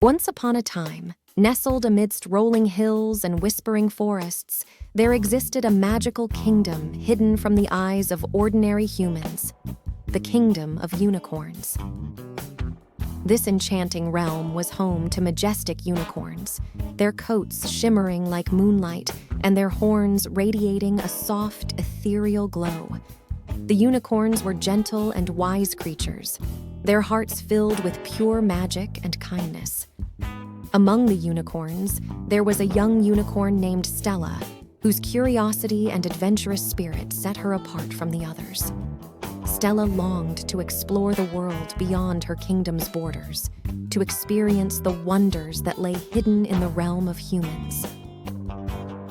Once upon a time, nestled amidst rolling hills and whispering forests, there existed a magical kingdom hidden from the eyes of ordinary humans, the kingdom of unicorns. This enchanting realm was home to majestic unicorns, their coats shimmering like moonlight and their horns radiating a soft, ethereal glow. The unicorns were gentle and wise creatures, their hearts filled with pure magic and kindness. Among the unicorns, there was a young unicorn named Stella, whose curiosity and adventurous spirit set her apart from the others. Stella longed to explore the world beyond her kingdom's borders, to experience the wonders that lay hidden in the realm of humans.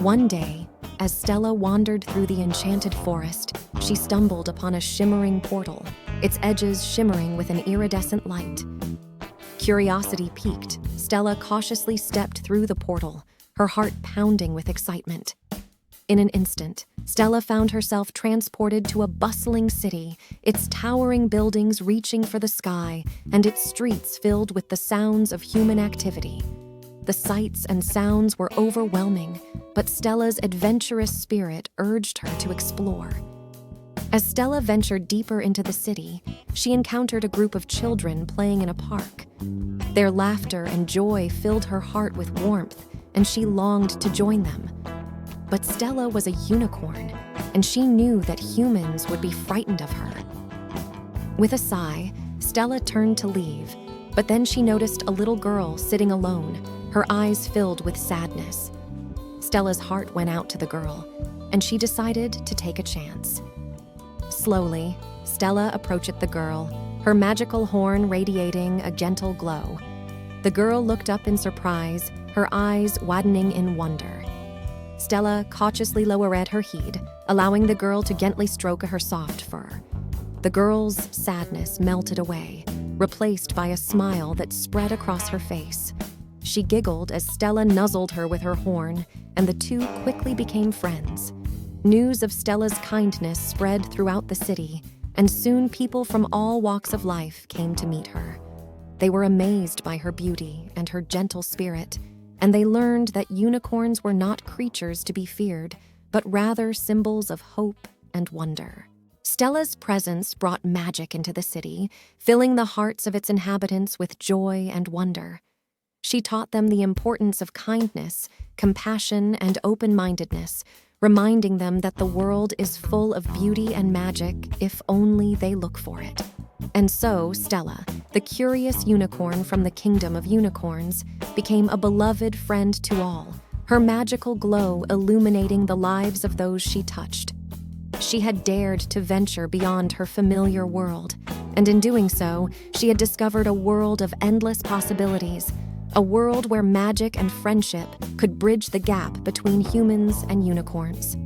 One day, as Stella wandered through the enchanted forest, she stumbled upon a shimmering portal, its edges shimmering with an iridescent light. Curiosity piqued, Stella cautiously stepped through the portal, her heart pounding with excitement. In an instant, Stella found herself transported to a bustling city, its towering buildings reaching for the sky and its streets filled with the sounds of human activity. The sights and sounds were overwhelming, but Stella's adventurous spirit urged her to explore. As Stella ventured deeper into the city, she encountered a group of children playing in a park. Their laughter and joy filled her heart with warmth, and she longed to join them. But Stella was a unicorn, and she knew that humans would be frightened of her. With a sigh, Stella turned to leave, but then she noticed a little girl sitting alone, her eyes filled with sadness. Stella's heart went out to the girl, and she decided to take a chance. Slowly, Stella approached the girl, her magical horn radiating a gentle glow. The girl looked up in surprise, her eyes widening in wonder. Stella cautiously lowered her head, allowing the girl to gently stroke her soft fur. The girl's sadness melted away, replaced by a smile that spread across her face. She giggled as Stella nuzzled her with her horn, and the two quickly became friends. News of Stella's kindness spread throughout the city, and soon people from all walks of life came to meet her. They were amazed by her beauty and her gentle spirit, and they learned that unicorns were not creatures to be feared, but rather symbols of hope and wonder. Stella's presence brought magic into the city, filling the hearts of its inhabitants with joy and wonder. She taught them the importance of kindness, compassion, and open-mindedness, reminding them that the world is full of beauty and magic if only they look for it. And so, Stella, the curious unicorn from the kingdom of unicorns, became a beloved friend to all, her magical glow illuminating the lives of those she touched. She had dared to venture beyond her familiar world, and in doing so, she had discovered a world of endless possibilities, a world where magic and friendship could bridge the gap between humans and unicorns.